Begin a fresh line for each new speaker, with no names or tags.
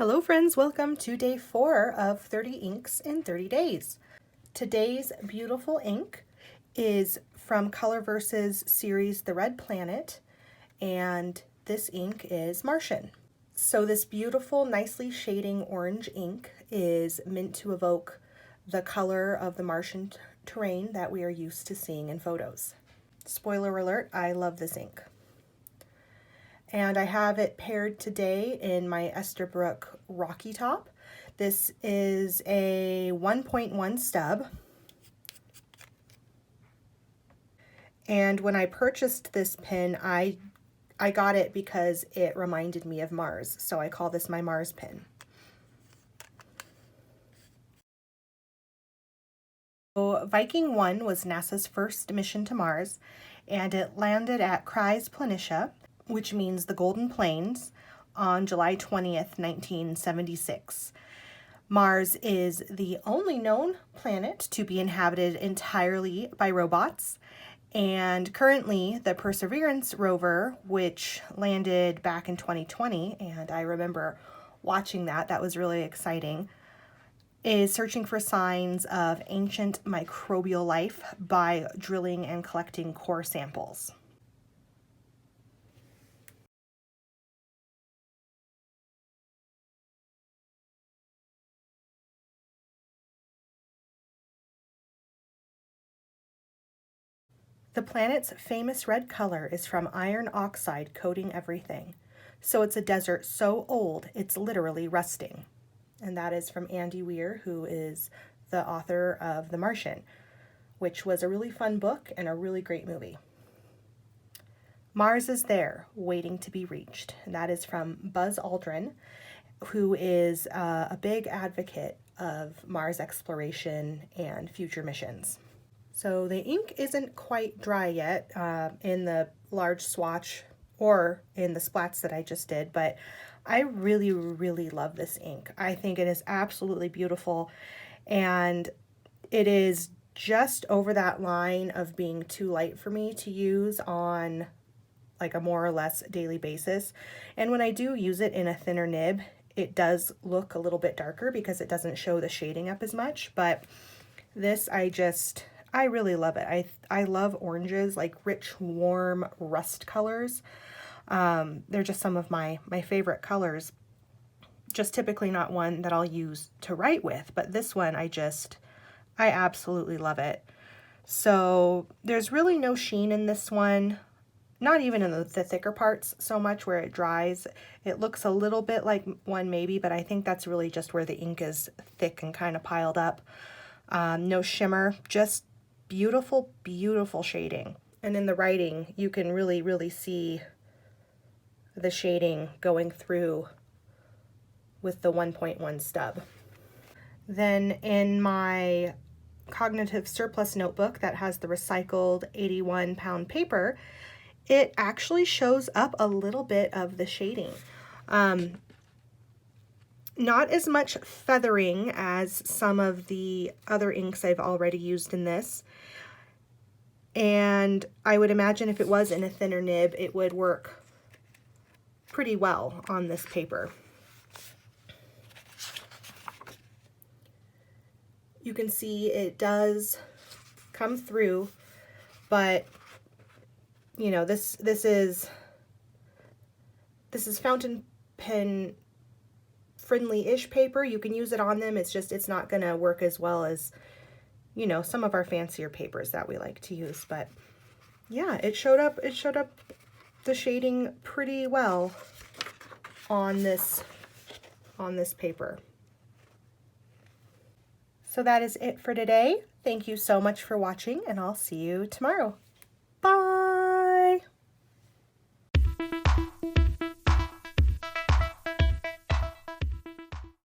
Hello friends, welcome to day 4 of 30 inks in 30 days. Today's beautiful ink is from Colorverse's series The Red Planet, and this ink is Martian. So this beautiful, nicely shading orange ink is meant to evoke the color of the Martian terrain that we are used to seeing in photos. Spoiler alert, I love this ink. And I have it paired today in my Esterbrook Rocky Top. This is a 1.1 stub. And when I purchased this pen, I got it because it reminded me of Mars. So I call this my Mars pen. So Viking 1 was NASA's first mission to Mars, and it landed at Kryze Planitia, which means the Golden Plains, on July 20th, 1976. Mars is the only known planet to be inhabited entirely by robots, and currently the Perseverance rover, which landed back in 2020, and I remember watching that was really exciting, is searching for signs of ancient microbial life by drilling and collecting core samples. The planet's famous red color is from iron oxide coating everything. So it's a desert so old, it's literally rusting. And that is from Andy Weir, who is the author of The Martian, which was a really fun book and a really great movie. Mars is there, waiting to be reached. And that is from Buzz Aldrin, who is a big advocate of Mars exploration and future missions. So the ink isn't quite dry yet in the large swatch or in the splats that I just did, but I really, really love this ink. I think it is absolutely beautiful, and it is just over that line of being too light for me to use on like a more or less daily basis. And when I do use it in a thinner nib, it does look a little bit darker because it doesn't show the shading up as much, but this I really love it. I love oranges, like rich, warm rust colors. They're just some of my favorite colors. Just typically not one that I'll use to write with, but this one I absolutely love it. So there's really no sheen in this one, not even in the thicker parts so much where it dries. It looks a little bit like one maybe, but I think that's really just where the ink is thick and kind of piled up. No shimmer, just beautiful, beautiful shading. And in the writing, you can really, really see the shading going through with the 1.1 stub. Then in my cognitive surplus notebook that has the recycled 81-pound paper, it actually shows up a little bit of the shading. Not as much feathering as some of the other inks I've already used in this. And I would imagine if it was in a thinner nib, it would work pretty well on this paper. You can see it does come through, but you know, this is fountain pen friendly-ish paper. You can use it on them. It's just, it's not going to work as well as, you know, some of our fancier papers that we like to use. But yeah, it showed up the shading pretty well on this paper. So that is it for today. Thank you so much for watching, and I'll see you tomorrow. Bye.